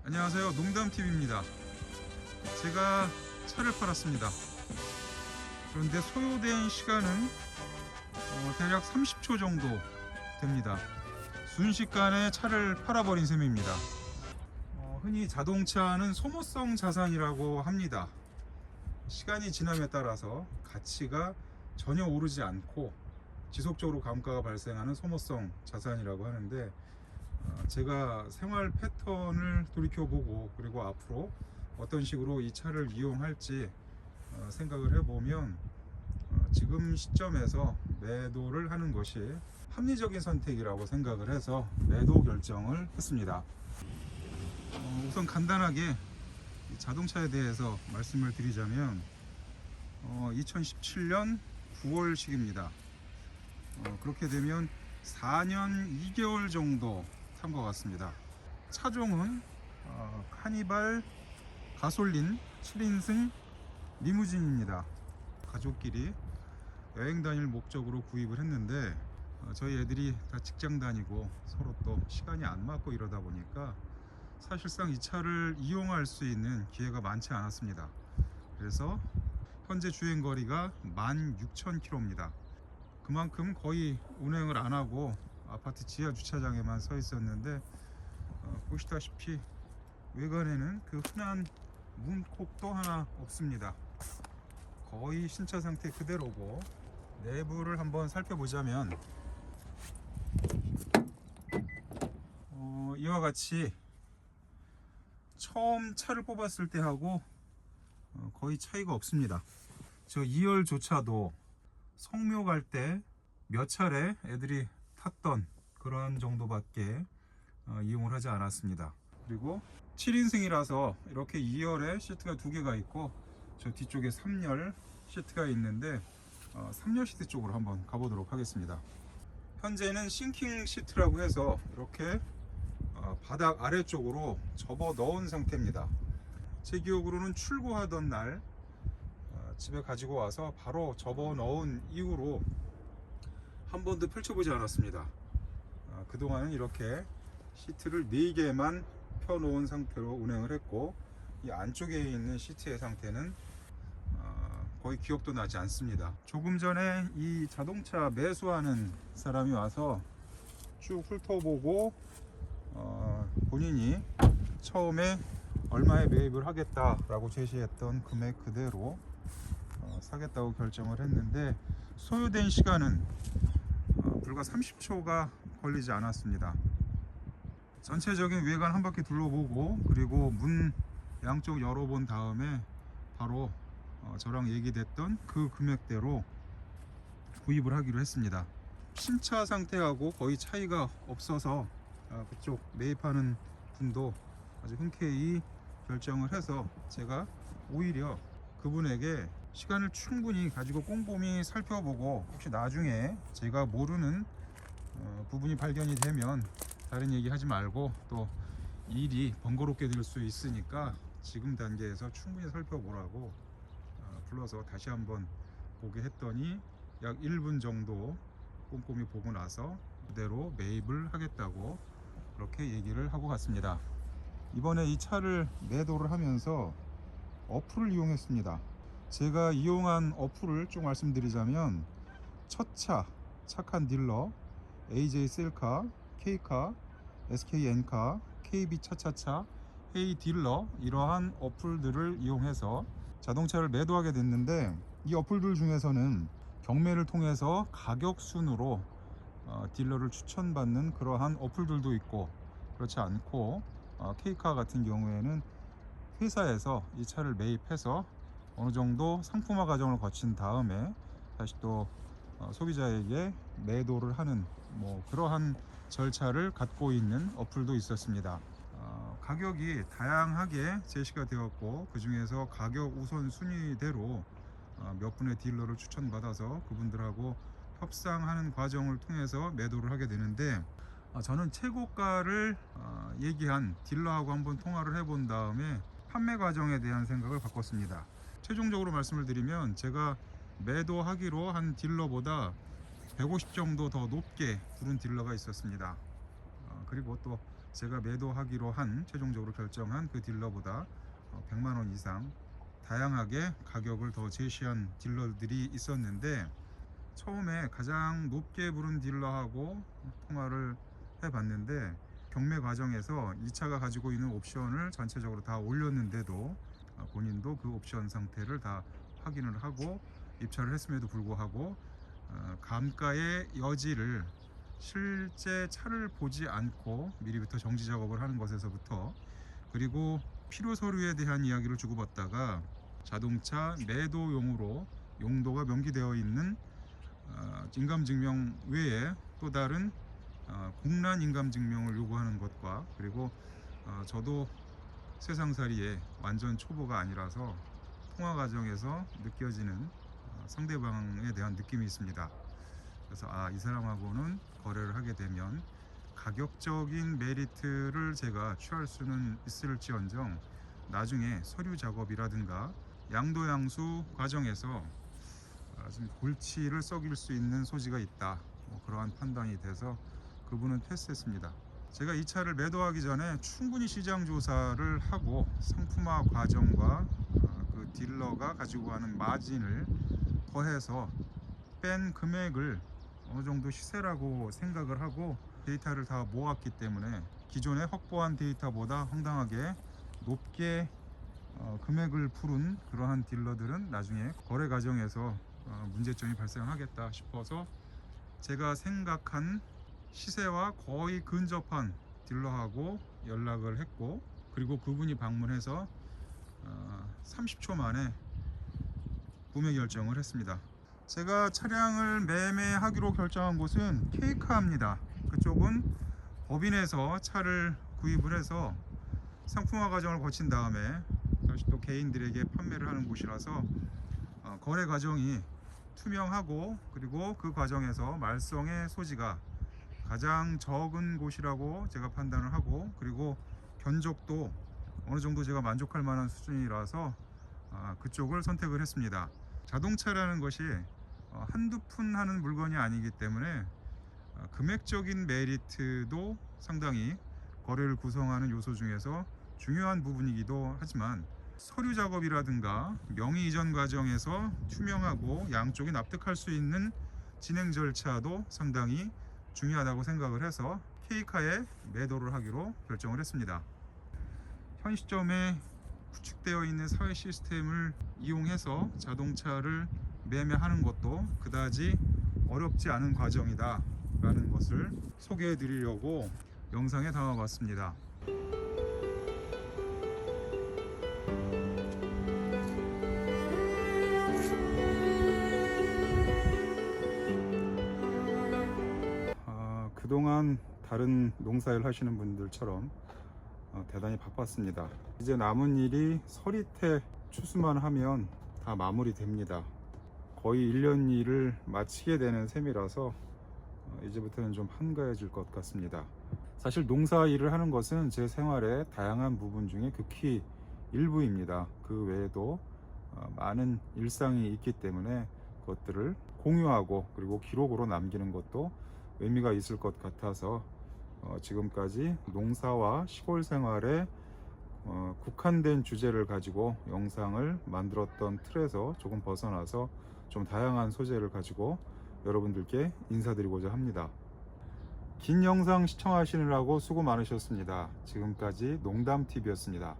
안녕하세요. 농담TV입니다. 제가 차를 팔았습니다. 그런데 소요된 시간은 대략 30초 정도 됩니다. 순식간에 차를 팔아버린 셈입니다. 흔히 자동차는 소모성 자산이라고 합니다. 시간이 지남에 따라서 가치가 전혀 오르지 않고 지속적으로 감가가 발생하는 소모성 자산이라고 하는데, 제가 생활 패턴을 돌이켜보고 그리고 앞으로 어떤 식으로 이 차를 이용할지 생각을 해보면 지금 시점에서 매도를 하는 것이 합리적인 선택이라고 생각을 해서 매도 결정을 했습니다. 우선 간단하게 이 자동차에 대해서 말씀을 드리자면 2017년 9월식입니다. 그렇게 되면 4년 2개월 정도 탄 것 같습니다. 차종은 카니발 가솔린 7인승 리무진입니다. 가족끼리 여행 다닐 목적으로 구입을 했는데, 저희 애들이 다 직장 다니고 서로 또 시간이 안 맞고 이러다 보니까 사실상 이 차를 이용할 수 있는 기회가 많지 않았습니다. 그래서 현재 주행거리가 16,000km입니다. 그만큼 거의 운행을 안 하고 아파트 지하 주차장에만 서 있었는데, 보시다시피 외관에는 그 흔한 문콕도 하나 없습니다. 거의 신차 상태 그대로고, 내부를 한번 살펴보자면 이와 같이 처음 차를 뽑았을 때하고 거의 차이가 없습니다. 저 2열조차도 성묘 갈 때 몇 차례 애들이 탔던 그런 정도밖에 이용을 하지 않았습니다. 그리고 7인승이라서 이렇게 2열에 시트가 2개가 있고 저 뒤쪽에 3열 시트가 있는데, 3열 시트 쪽으로 한번 가보도록 하겠습니다. 현재는 싱킹 시트라고 해서 이렇게 바닥 아래쪽으로 접어 넣은 상태입니다. 제 기억으로는 출고하던 날 집에 가지고 와서 바로 접어 넣은 이후로 한 번도 펼쳐보지 않았습니다. 그동안은 이렇게 시트를 4개만 펴놓은 상태로 운행을 했고, 이 안쪽에 있는 시트의 상태는 거의 기억도 나지 않습니다. 조금 전에 이 자동차 매수하는 사람이 와서 쭉 훑어보고 본인이 처음에 얼마에 매입을 하겠다라고 제시했던 금액 그대로 사겠다고 결정을 했는데, 소요된 시간은 불과 30초가 걸리지 않았습니다. 전체적인 외관 한 바퀴 둘러보고 그리고 문 양쪽 열어본 다음에 바로 저랑 얘기됐던 그 금액대로 구입을 하기로 했습니다. 신차 상태하고 거의 차이가 없어서 그쪽 매입하는 분도 아주 흔쾌히 결정을 해서 제가 오히려 그분에게 시간을 충분히 가지고 꼼꼼히 살펴보고, 혹시 나중에 제가 모르는 부분이 발견이 되면 다른 얘기 하지 말고 또 일이 번거롭게 될 수 있으니까 지금 단계에서 충분히 살펴보라고 불러서 다시 한번 보게 했더니 약 1분 정도 꼼꼼히 보고 나서 그대로 매입을 하겠다고 그렇게 얘기를 하고 갔습니다. 이번에 이 차를 매도를 하면서 어플을 이용했습니다. 제가 이용한 어플을 쭉 말씀드리자면, 첫차, 착한 딜러, AJ 셀카, K카, SKN카, KB 차차차, 헤이 딜러, 이러한 어플들을 이용해서 자동차를 매도하게 됐는데, 이 어플들 중에서는 경매를 통해서 가격 순으로 딜러를 추천받는 그러한 어플들도 있고, 그렇지 않고 K카 같은 경우에는 회사에서 이 차를 매입해서 어느 정도 상품화 과정을 거친 다음에 다시 또 소비자에게 매도를 하는 그러한 절차를 갖고 있는 어플도 있었습니다. 가격이 다양하게 제시가 되었고, 그 중에서 가격 우선 순위대로 몇 분의 딜러를 추천받아서 그분들하고 협상하는 과정을 통해서 매도를 하게 되는데, 저는 최고가를 얘기한 딜러하고 한번 통화를 해본 다음에 판매 과정에 대한 생각을 바꿨습니다. 최종적으로 말씀을 드리면, 제가 매도하기로 한 딜러보다 150 정도 더 높게 부른 딜러가 있었습니다. 그리고 또 제가 매도하기로 한 최종적으로 결정한 그 딜러보다 100만 원 이상 다양하게 가격을 더 제시한 딜러들이 있었는데, 처음에 가장 높게 부른 딜러하고 통화를 해봤는데 경매 과정에서 이 차가 가지고 있는 옵션을 전체적으로 다 올렸는데도 본인도 그 옵션 상태를 다 확인을 하고 입찰을 했음에도 불구하고 감가의 여지를 실제 차를 보지 않고 미리부터 정지 작업을 하는 것에서부터, 그리고 필요 서류에 대한 이야기를 주고받다가 자동차 매도용으로 용도가 명기되어 있는 인감증명 외에 또 다른 공란 인감증명을 요구하는 것과, 그리고 저도 세상살이에 완전 초보가 아니라서 통화 과정에서 느껴지는 상대방에 대한 느낌이 있습니다. 그래서 이 사람하고는 거래를 하게 되면 가격적인 메리트를 제가 취할 수는 있을지언정 나중에 서류 작업이라든가 양도양수 과정에서 좀 골치를 썩일 수 있는 소지가 있다, 그러한 판단이 돼서 그분은 패스했습니다. 제가 이 차를 매도하기 전에 충분히 시장 조사를 하고 상품화 과정과 그 딜러가 가지고 가는 마진을 더해서 뺀 금액을 어느 정도 시세라고 생각을 하고 데이터를 다 모았기 때문에 기존에 확보한 데이터보다 황당하게 높게 금액을 부른 그러한 딜러들은 나중에 거래 과정에서 문제점이 발생하겠다 싶어서 제가 생각한 시세와 거의 근접한 딜러하고 연락을 했고, 그리고 그분이 방문해서 30초 만에 구매 결정을 했습니다. 제가 차량을 매매하기로 결정한 곳은 K카입니다. 그쪽은 법인에서 차를 구입을 해서 상품화 과정을 거친 다음에 다시 또 개인들에게 판매를 하는 곳이라서 거래 과정이 투명하고, 그리고 그 과정에서 말썽의 소지가 가장 적은 곳이라고 제가 판단을 하고, 그리고 견적도 어느 정도 제가 만족할 만한 수준이라서 그쪽을 선택을 했습니다. 자동차라는 것이 한두 푼 하는 물건이 아니기 때문에 금액적인 메리트도 상당히 거래를 구성하는 요소 중에서 중요한 부분이기도 하지만, 서류 작업이라든가 명의 이전 과정에서 투명하고 양쪽이 납득할 수 있는 진행 절차도 상당히 중요하다고 생각을 해서 K카에 매도를 하기로 결정을 했습니다. 현 시점에 구축되어 있는 사회 시스템을 이용해서 자동차를 매매하는 것도 그다지 어렵지 않은 과정이다 라는 것을 소개해 드리려고 영상에 담아봤습니다. 그동안 다른 농사일 하시는 분들처럼 대단히 바빴습니다. 이제 남은 일이 서리태 추수만 하면 다 마무리됩니다. 거의 1년 일을 마치게 되는 셈이라서 이제부터는 좀 한가해질 것 같습니다. 사실 농사 일을 하는 것은 제 생활의 다양한 부분 중에 극히 일부입니다. 그 외에도 많은 일상이 있기 때문에 그것들을 공유하고 그리고 기록으로 남기는 것도 의미가 있을 것 같아서 지금까지 농사와 시골 생활에 국한된 주제를 가지고 영상을 만들었던 틀에서 조금 벗어나서 좀 다양한 소재를 가지고 여러분들께 인사드리고자 합니다. 긴 영상 시청하시느라고 수고 많으셨습니다. 지금까지 농담TV였습니다.